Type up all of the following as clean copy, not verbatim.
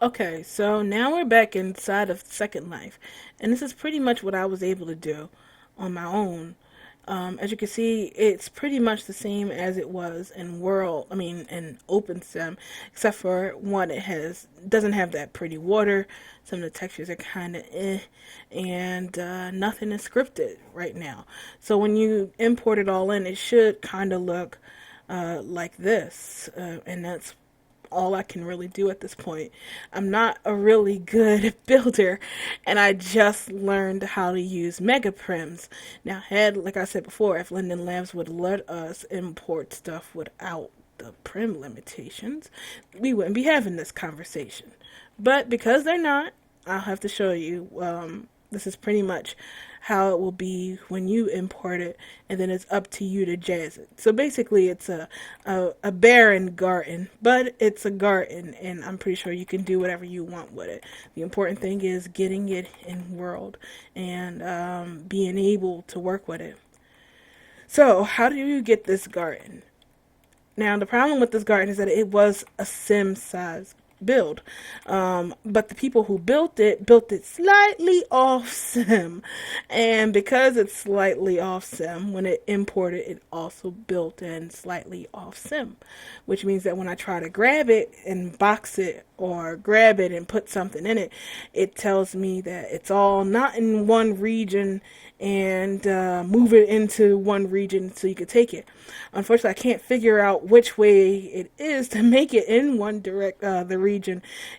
Okay, so now we're back inside of Second Life, and this is pretty much what I was able to do on my own. As you can see, it's pretty much the same as it was in in OpenSim, except for one, it doesn't have that pretty water. Some of the textures are kind of and nothing is scripted right now. So when you import it all in, it should kind of look like this, and that's all I can really do at this point. I'm not a really good builder, and I just learned how to use mega prims. Now, like I said before, if Linden Labs would let us import stuff without the prim limitations, we wouldn't be having this conversation. But because they're not, I'll have to show you. This is pretty much how it will be when you import it, and then it's up to you to jazz it. So basically, it's a barren garden, but it's a garden, and I'm pretty sure you can do whatever you want with it. The important thing is getting it in world and being able to work with it. So, how do you get this garden? Now, the problem with this garden is that it was a sim size build. But the people who built it slightly off sim. And because it's slightly off sim, when it imported, it also built in slightly off sim. Which means that when I try to grab it and box it or grab it and put something in it, it tells me that it's all not in one region and move it into one region so you could take it. Unfortunately, I can't figure out which way it is to make it in the region.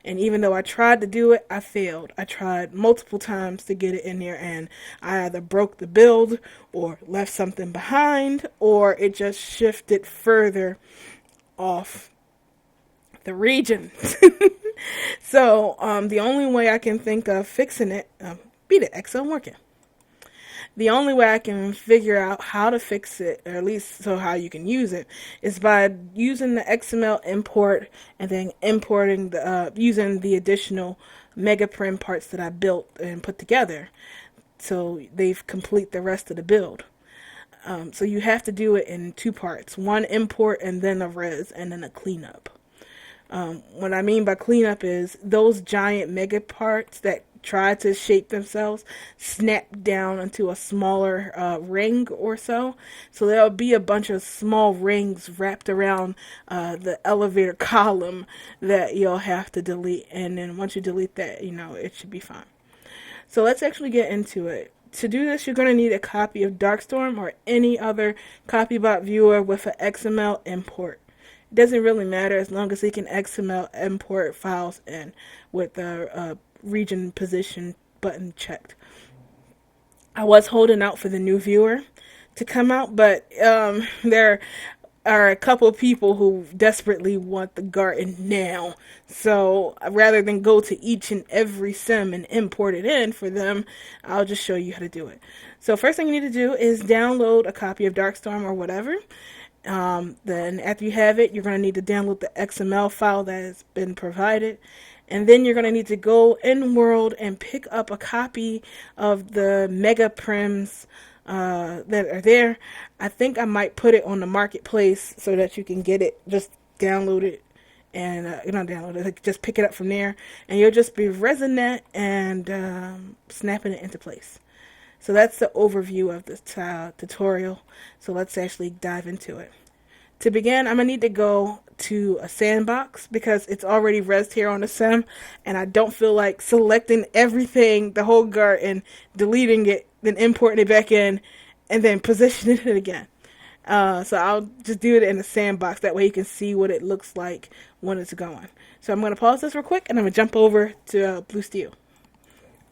And even though I tried to do it, I failed. I tried multiple times to get it in there, and I either broke the build or left something behind, or it just shifted further off the region. So the only way I can think of fixing it, be the XL working. The only way I can figure out how to fix it, or at least so how you can use it, is by using the XML import and then importing using the additional megaprim parts that I built and put together, so they've complete the rest of the build. So you have to do it in two parts: one import and then a res and then a cleanup. What I mean by cleanup is those giant mega parts that try to shape themselves snap down into a smaller ring or so. So there'll be a bunch of small rings wrapped around the elevator column that you'll have to delete. And then once you delete that, it should be fine. So let's actually get into it. To do this, you're going to need a copy of Darkstorm or any other CopyBot viewer with an XML import. It doesn't really matter as long as it can XML import files in with the region position button checked. I was holding out for the new viewer to come out, but there are a couple of people who desperately want the garden now. So rather than go to each and every sim and import it in for them, I'll just show you how to do it. So first thing you need to do is download a copy of Darkstorm or whatever. Then after you have it, you're going to need to download the XML file that has been provided. And then you're going to need to go in world and pick up a copy of the mega prims that are there. I think I might put it on the marketplace so that you can get it. Just download it and not download it. Like, just pick it up from there, and you'll just be resin that and snapping it into place. So that's the overview of this tutorial. So let's actually dive into it. To begin, I'm going to need to go to a sandbox because it's already resed here on the sim, and I don't feel like selecting everything, the whole garden, deleting it, then importing it back in, and then positioning it again. So I'll just do it in a sandbox. That way you can see what it looks like when it's going. So I'm going to pause this real quick, and I'm going to jump over to Blue Steel.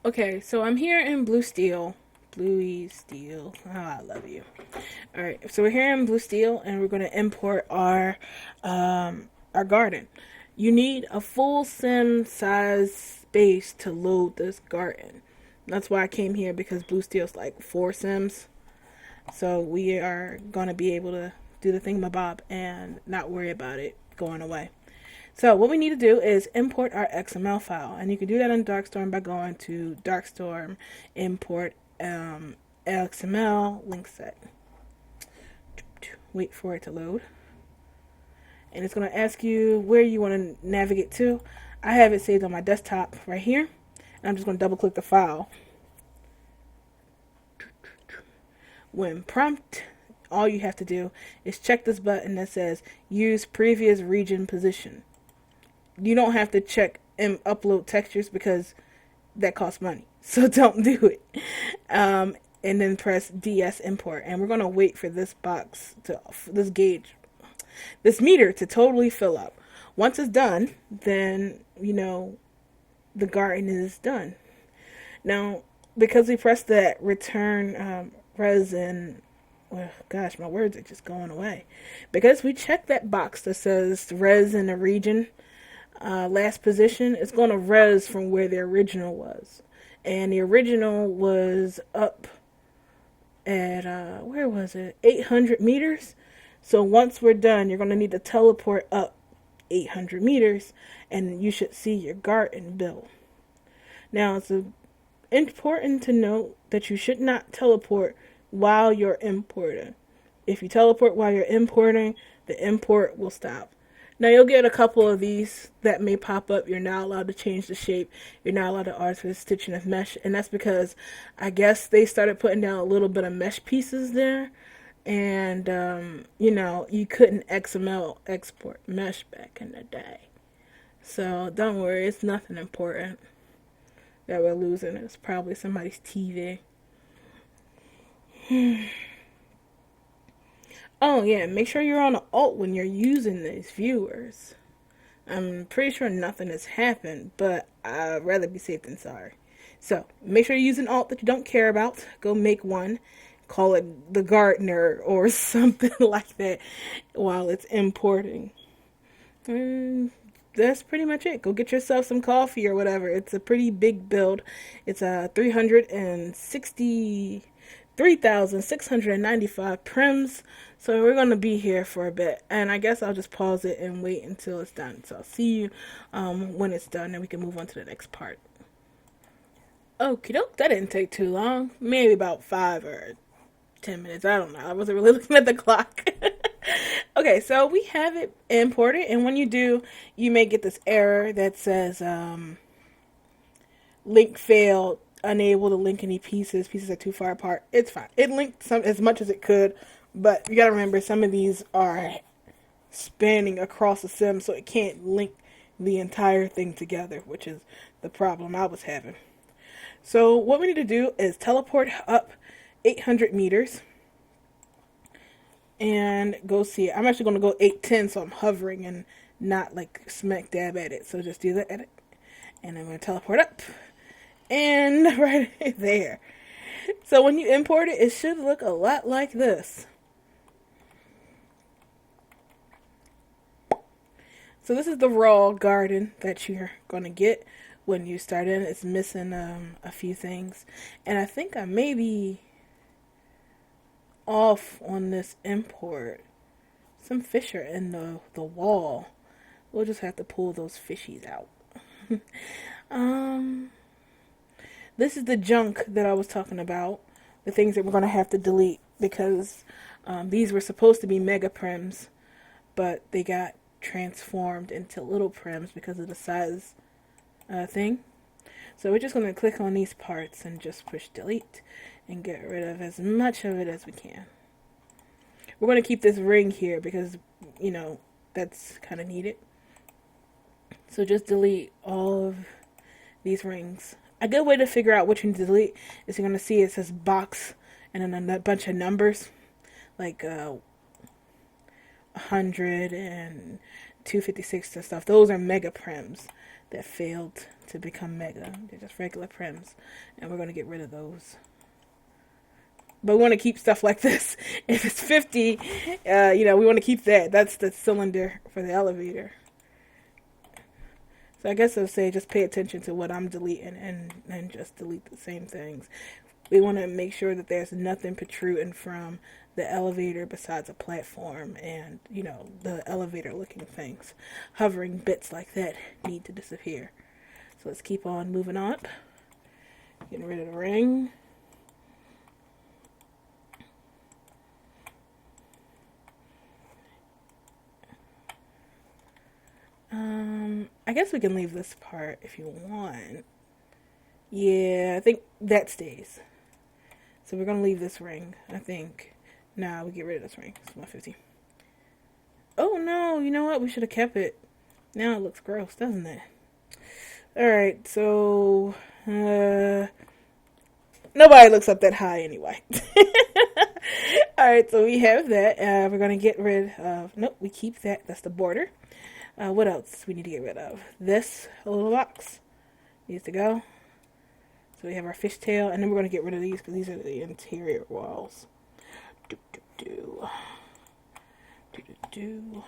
Okay, so I'm here in Blue Steel. Bluey Steel. Oh, I love you. Alright, so we're here in Blue Steel, and we're going to import our garden. You need a full sim size space to load this garden. That's why I came here, because Blue Steel's like 4 sims. So we are going to be able to do the thingamabob and not worry about it going away. So what we need to do is import our XML file, and you can do that in Darkstorm by going to Darkstorm, import XML, link set. Wait for it to load. And it's going to ask you where you want to navigate to. I have it saved on my desktop right here. And I'm just going to double click the file. When prompt, all you have to do is check this button that says use previous region position. You don't have to check and upload textures because that costs money. So don't do it. And then press DS import. And we're going to wait for this this meter to totally fill up. Once it's done, then, the garden is done. Now, because we pressed that return resin, well, gosh, my words are just going away. Because we checked that box that says res in the region, last position, it's going to res from where the original was. And the original was up at, where was it? 800 meters. So once we're done, you're going to need to teleport up 800 meters, and you should see your garden built. Now, it's important to note that you should not teleport while you're importing. If you teleport while you're importing, the import will stop. Now, you'll get a couple of these that may pop up. You're not allowed to change the shape. You're not allowed to alter the stitching of mesh. And that's because I guess they started putting down a little bit of mesh pieces there. And, you couldn't XML export mesh back in the day. So don't worry, it's nothing important that we're losing. It's probably somebody's TV. Oh yeah, make sure you're on Alt when you're using these viewers. I'm pretty sure nothing has happened, but I'd rather be safe than sorry. So make sure you're using Alt that you don't care about. Go make one. Call it the gardener or something like that while it's importing. That's pretty much it. Go get yourself some coffee or whatever. It's a pretty big build. It's a 363,695 prims. So we're going to be here for a bit. And I guess I'll just pause it and wait until it's done. So I'll see you when it's done, and we can move on to the next part. Okie doke. That didn't take too long. Maybe about 5 or 10 minutes. I don't know. I wasn't really looking at the clock. Okay, so we have it imported, and when you do, you may get this error that says link failed, unable to link any pieces are too far apart. It's fine. It linked some as much as it could, but you gotta remember some of these are spanning across the sim, so it can't link the entire thing together, which is the problem I was having. So what we need to do is teleport up 800 meters and go see it. I'm actually going to go 810, so I'm hovering and not like smack dab at it. So just do that at it. And I'm going to teleport up. And right there. So when you import it, it should look a lot like this. So this is the raw garden that you're going to get when you start in. It's missing a few things. And I think I may be off on this import. Some fish are in the wall. We'll just have to pull those fishies out. This is the junk that I was talking about. The things that we're going to have to delete because these were supposed to be mega prims, but they got transformed into little prims because of the size thing. So we're just going to click on these parts and just push delete and get rid of as much of it as we can. We're going to keep this ring here because, that's kind of needed. So just delete all of these rings. A good way to figure out which one to delete is you're going to see it says box and then a bunch of numbers like 100 and 256 and stuff. Those are mega prims that failed to become mega. They're just regular prims, and we're going to get rid of those. But we want to keep stuff like this. If it's 50, we want to keep that. That's the cylinder for the elevator. So I guess I'll say just pay attention to what I'm deleting and just delete the same things. We want to make sure that there's nothing protruding from the elevator besides a platform and, the elevator looking things. Hovering bits like that need to disappear. So let's keep on moving on. Getting rid of the ring. I guess we can leave this part if you want. Yeah, I think that stays. So we're gonna leave this ring, I think. Nah, we get rid of this ring. It's 150. Oh no, you know what? We should have kept it. Now it looks gross, doesn't it? Alright, so nobody looks up that high anyway. Alright, so we have that. We're gonna get rid of, nope, we keep that. That's the border. What else we need to get rid of? This little box needs to go. So we have our fishtail, and then we're going to get rid of these because these are the interior walls. Do, do, do. Do, do, do.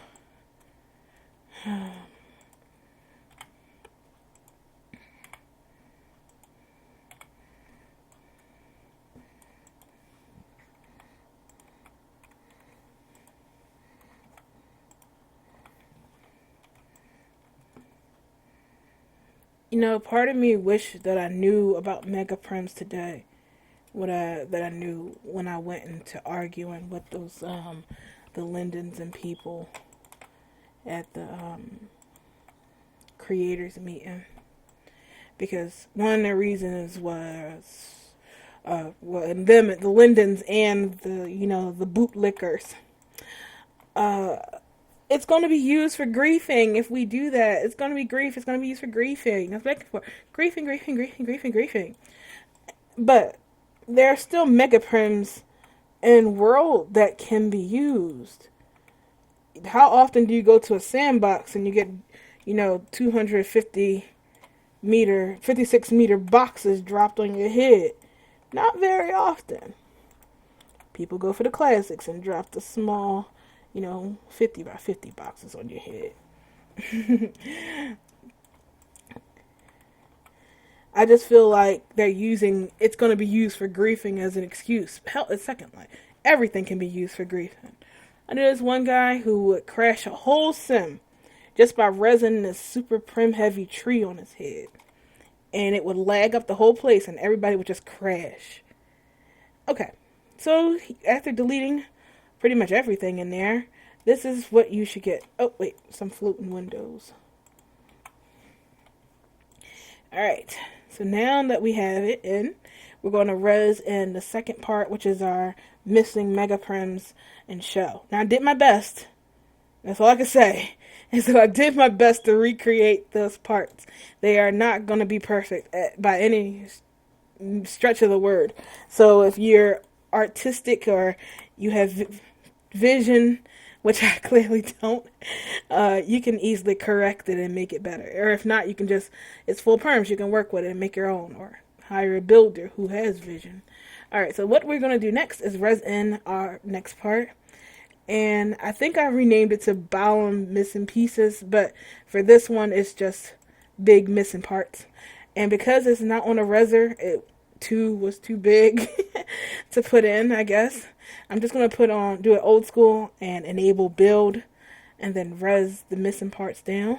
You know, part of me wish that I knew about mega prims today. That I knew when I went into arguing with those the Lindens and people at the creators meeting, because one of the reasons was well, and them, the Lindens and the bootlickers. Uh, it's going to be used for griefing if we do that. It's going to be grief. It's going to be used for griefing. That's what I'm for. Griefing, griefing, griefing, griefing, griefing. But there are still mega prims in world that can be used. How often do you go to a sandbox and you get, 250 meter, 56-meter boxes dropped on your head? Not very often. People go for the classics and drop the small, 50 by 50 boxes on your head. I just feel like it's going to be used for griefing as an excuse. Hell, a second life. Everything can be used for griefing. I knew this one guy who would crash a whole sim just by resin this super prim heavy tree on his head. And it would lag up the whole place and everybody would just crash. Okay, so after deleting pretty much everything in there, this is what you should get. Oh, wait, some floating windows. Alright, so now that we have it in, we're going to res in the second part, which is our missing mega prims and show. Now, I did my best. That's all I can say. And so I did my best to recreate those parts. They are not going to be perfect by any stretch of the word. So if you're artistic or you have vision, which I clearly don't, you can easily correct it and make it better. Or if not, you can it's full perms, you can work with it and make your own, or hire a builder who has vision. Alright, so what we're going to do next is res in our next part. And I think I renamed it to Balamb Missing Pieces, but for this one, it's just big missing parts. And because it's not on a reser, two was too big to put in, I guess. I'm just going to do it old school and enable build, and then res the missing parts down.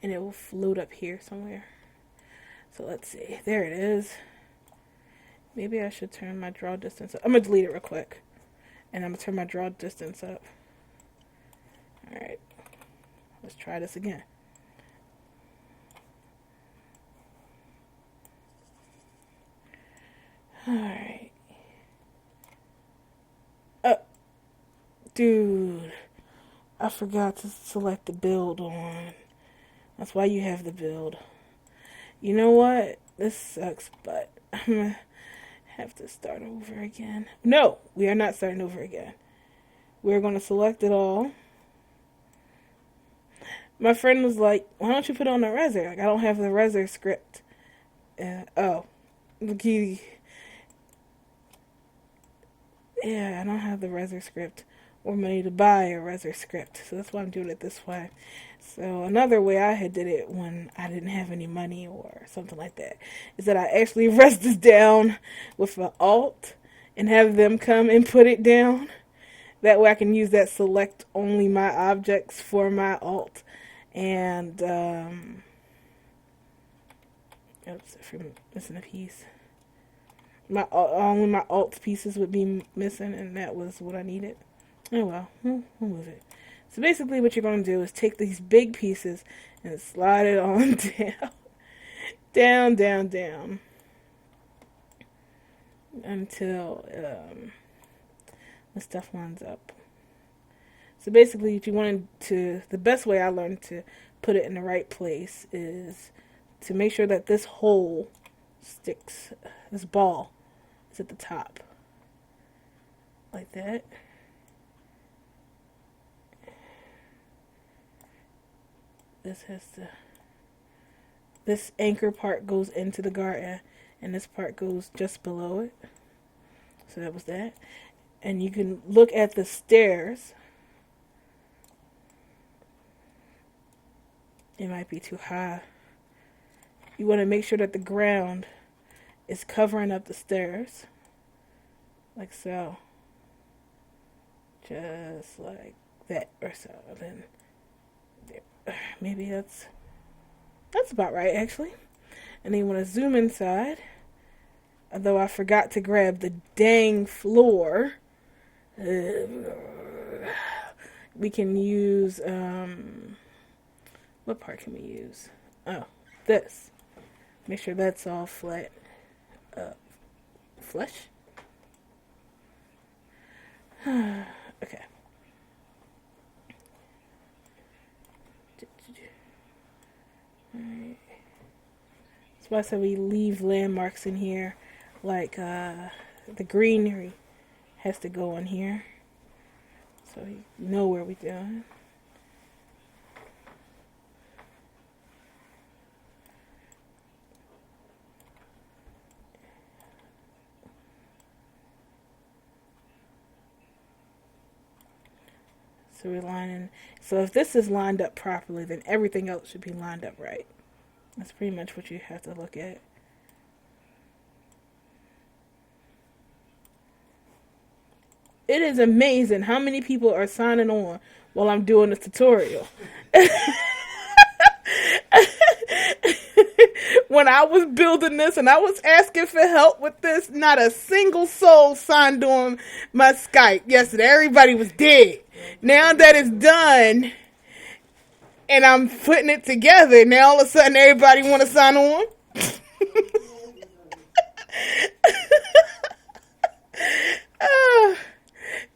And it will float up here somewhere. So let's see. There it is. Maybe I should turn my draw distance up. I'm going to delete it real quick. And I'm going to turn my draw distance up. Alright. Let's try this again. Alright. Dude. I forgot to select the build on. That's why you have the build. You know what? This sucks, but I'm going to have to start over again. No, we are not starting over again. We're going to select it all. My friend was like, why don't you put it on the reser? Like, I don't have the reser script. Yeah, I don't have the reser script or money to buy a reser script. So that's why I'm doing it this way. So another way I had did it when I didn't have any money or something like that is that I actually res this down with an alt and have them come and put it down. That way I can use that select only my objects for my alt. And, oops, I'm missing a piece. Only my alt pieces would be missing, and that was what I needed. Oh well, we'll move it. So basically, what you're going to do is take these big pieces and slide it on down, down, down, down, until the stuff lines up. So basically, if you wanted to, the best way I learned to put it in the right place is to make sure that this hole sticks, this ball is at the top, like that. This has to, this anchor part goes into the garden, and this part goes just below it. So that was that. And you can look at the stairs. It might be too high. You want to make sure that the ground is covering up the stairs, like so. Just like that or so. Then maybe that's about right, actually. And then you want to zoom inside. Although I forgot to grab the dang floor. We can use what part can we use? Oh, this. Make sure that's all flat. Flush? Okay. Alright. That's why I said we leave landmarks in here. Like the greenery has to go in here. So you know where we're doing. So we're lining. So if this is lined up properly, then everything else should be lined up right. That's pretty much what you have to look at. It is amazing how many people are signing on while I'm doing this tutorial. When I was building this and I was asking for help with this, not a single soul signed on my Skype yesterday. Everybody was dead. Now that it's done and I'm putting it together, now all of a sudden everybody want to sign on.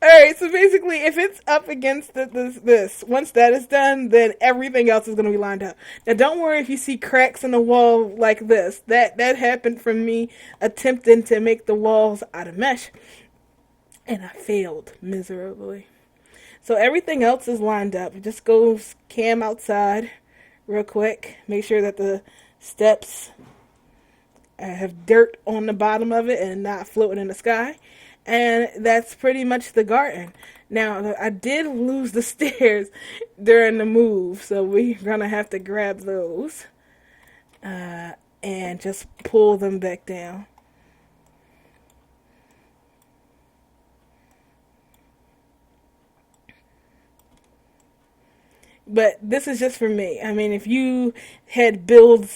Alright, so basically, if it's up against this, once that is done, then everything else is going to be lined up. Now, don't worry if you see cracks in the wall like this. That happened from me attempting to make the walls out of mesh, and I failed miserably. So everything else is lined up. Just go cam outside real quick. Make sure that the steps have dirt on the bottom of it and not floating in the sky. And that's pretty much the garden. Now, I did lose the stairs during the move, so we're going to have to grab those and just pull them back down. But this is just for me. I mean, if you had build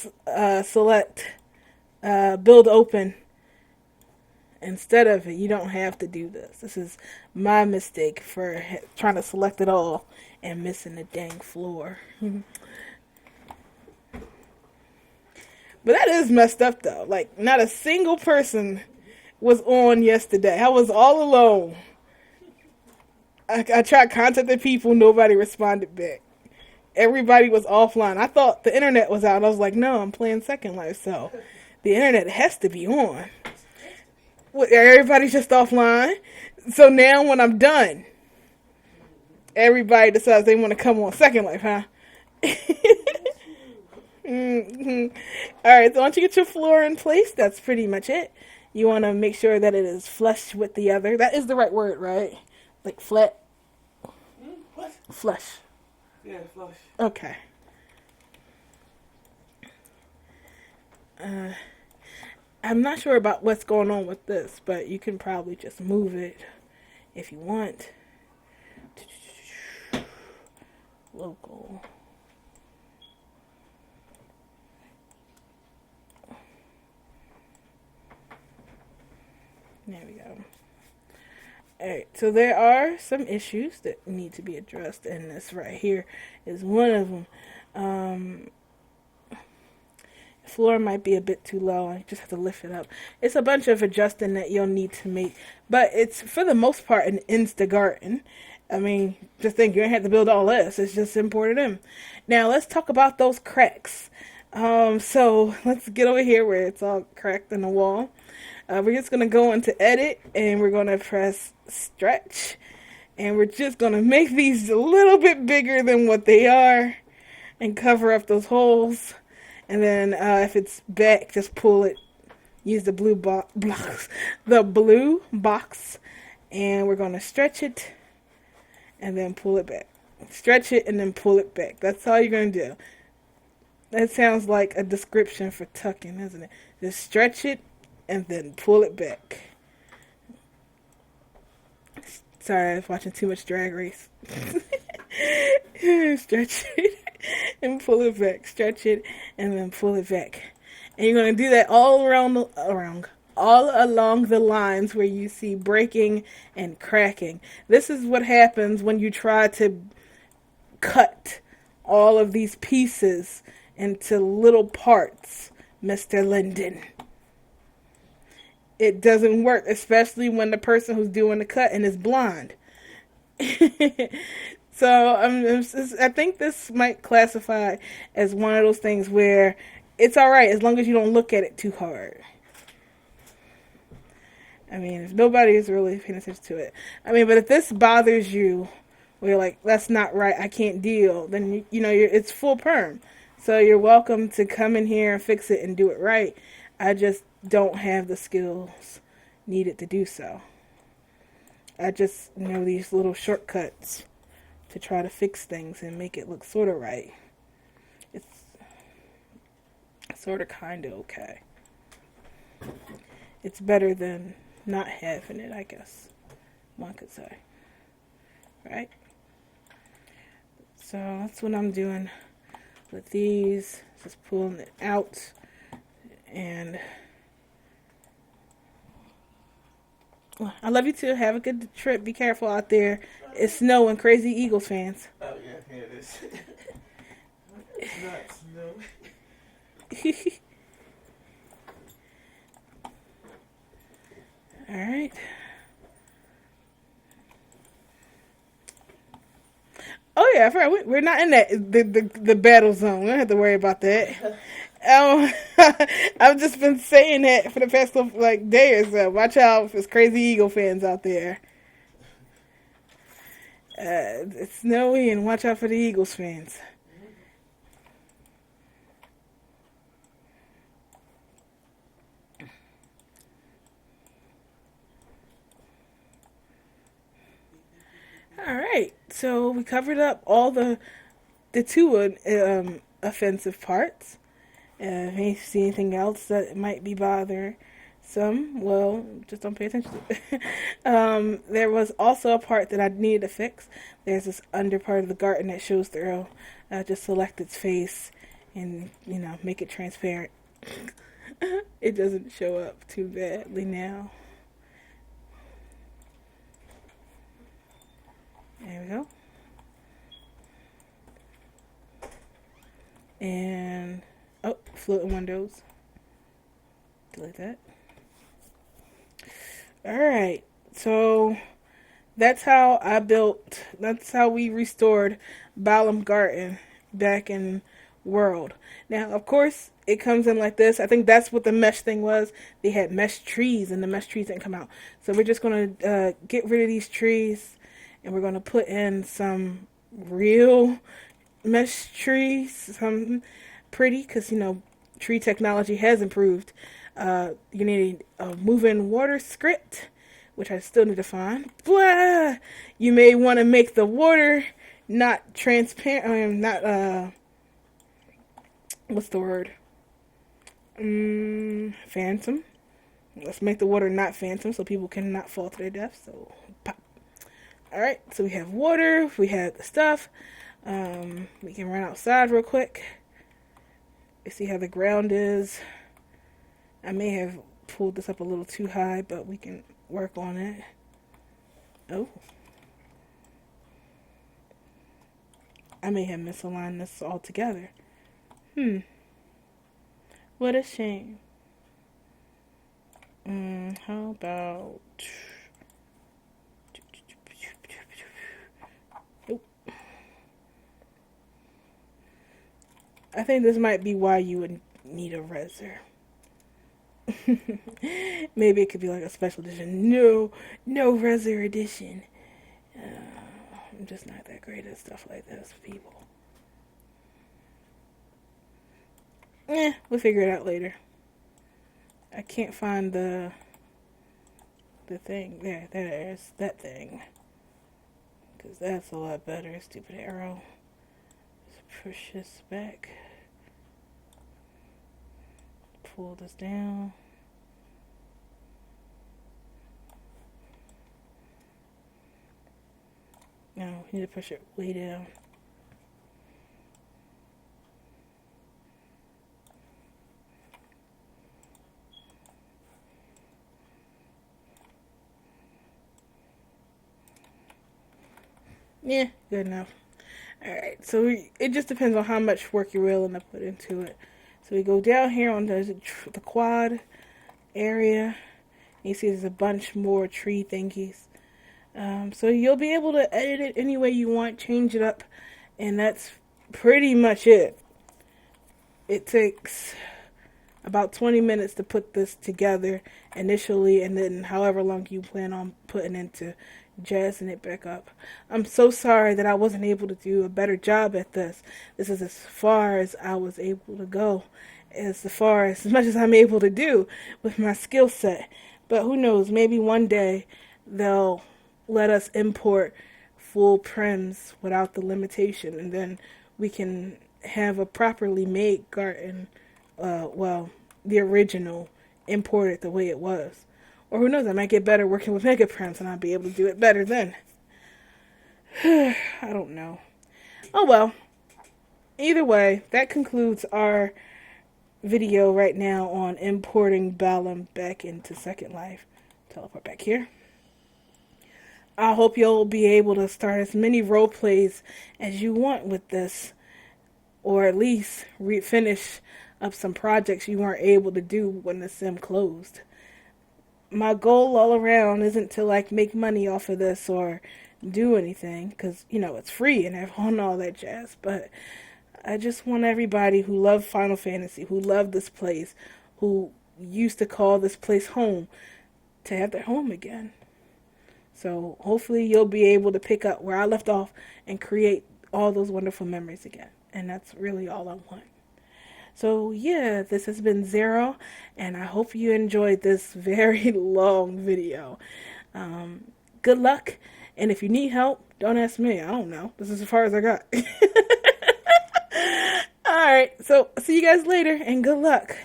open instead of it, you don't have to do this. This is my mistake for trying to select it all and missing the dang floor. But that is messed up, though. Like, not a single person was on yesterday. I was all alone. I tried contacting people. Nobody responded back. Everybody was offline. I thought the internet was out. I was like, no, I'm playing Second Life, so the internet has to be on. Everybody's just offline. So now when I'm done, everybody decides they want to come on Second Life, huh? Mm-hmm. Alright, so once you get your floor in place, that's pretty much it. You want to make sure that it is flush with the other. That is the right word, right? Like flat? What? Flush. Yeah, flush. Okay. I'm not sure about what's going on with this, but you can probably just move it if you want. Local. So there are some issues that need to be addressed, and this right here is one of them. Um, Floor might be a bit too low. I just have to lift it up. It's a bunch of adjusting that you'll need to make, but it's for the most part an Insta garden. I mean, just think you ain't have to build all this. It's just imported in. Now let's talk about those cracks. So let's get over here where it's all cracked in the wall. We're just gonna go into edit and we're gonna press stretch, and we're just gonna make these a little bit bigger than what they are, and cover up those holes. And then if it's back, just pull it. Use the blue box, and we're gonna stretch it, and then pull it back. Stretch it and then pull it back. That's all you're gonna do. That sounds like a description for tucking, isn't it? Just stretch it and then pull it back. Sorry, I was watching too much Drag Race. Stretch it and pull it back. Stretch it and then pull it back. And you're going to do that all all along the lines where you see breaking and cracking. This is what happens when you try to cut all of these pieces into little parts, Mr. Linden. It doesn't work, especially when the person who's doing the cutting is blind. So I think this might classify as one of those things where it's all right as long as you don't look at it too hard. I mean, if nobody is really paying attention to it. I mean, but if this bothers you, where you're like, that's not right, I can't deal, then, it's full perm. So you're welcome to come in here and fix it and do it right. I just don't have the skills needed to do so. I just know these little shortcuts to try to fix things and make it look sort of right. It's sort of kind of okay. It's better than not having it, I guess one could say. Right? So that's what I'm doing with these. Just pulling it out. And I love you too. Have a good trip. Be careful out there. It's snowing. Crazy Eagles fans. Oh, yeah, it is. It's not snow. All right. Oh yeah, I forgot. We're not in the battle zone. We don't have to worry about that. I've just been saying that for the past day or so. Watch out for crazy Eagle fans out there. It's snowy, and watch out for the Eagles fans. All right, so we covered up all the two offensive parts. If you see anything else that might be bothering some, well, just don't pay attention to it. There was also a part that I needed to fix. There's this under part of the garden that shows through. Just select its face and, make it transparent. It doesn't show up too badly now. There we go. And, floating windows. Delete that. Alright, so that's how we restored Balamb Garden back in World. Now, of course, it comes in like this. I think that's what the mesh thing was. They had mesh trees, and the mesh trees didn't come out. So we're just going to get rid of these trees, and we're going to put in some real mesh trees, some pretty, because, tree technology has improved. You need a moving water script, which I still need to find. Blah! You may want to make the water not transparent, what's the word? Phantom. Let's make the water not phantom so people cannot fall to their death. So, pop. Alright, so we have water, we have the stuff. We can run outside real quick. You see how the ground is. I may have pulled this up a little too high, but we can work on it. Oh, I may have misaligned this altogether. What a shame. How about... Nope. I think this might be why you would need a reser. Maybe it could be like a special edition. No, no reser edition. I'm just not that great at stuff like this, people. We'll figure it out later. I can't find the thing. There's that thing. Because that's a lot better. Stupid arrow. Just push this back. Pull this down. No, you need to push it way down. Yeah, good enough. Alright, so it just depends on how much work you're willing to put into it. So we go down here on the quad area. You see there's a bunch more tree thingies. So you'll be able to edit it any way you want, change it up, and that's pretty much it. It takes about 20 minutes to put this together initially, and then however long you plan on putting into jazzing it back up. I'm so sorry that I wasn't able to do a better job at this. This is as far as I was able to go, as much as I'm able to do with my skill set. But who knows, maybe one day they'll let us import full prims without the limitation, and then we can have a properly made garden, the original, imported the way it was. Or who knows, I might get better working with mega prims and I'll be able to do it better then. I don't know. Oh well. Either way, that concludes our video right now on importing Balamb back into Second Life. Teleport back here. I hope you'll be able to start as many role plays as you want with this, or at least finish up some projects you weren't able to do when the sim closed. My goal all around isn't to like make money off of this or do anything, because it's free and all that jazz, but I just want everybody who loved Final Fantasy, who loved this place, who used to call this place home, to have their home again. So hopefully you'll be able to pick up where I left off and create all those wonderful memories again. And that's really all I want. So yeah, this has been Zero, and I hope you enjoyed this very long video. Good luck, and if you need help, don't ask me. I don't know. This is as far as I got. Alright, so see you guys later, and good luck.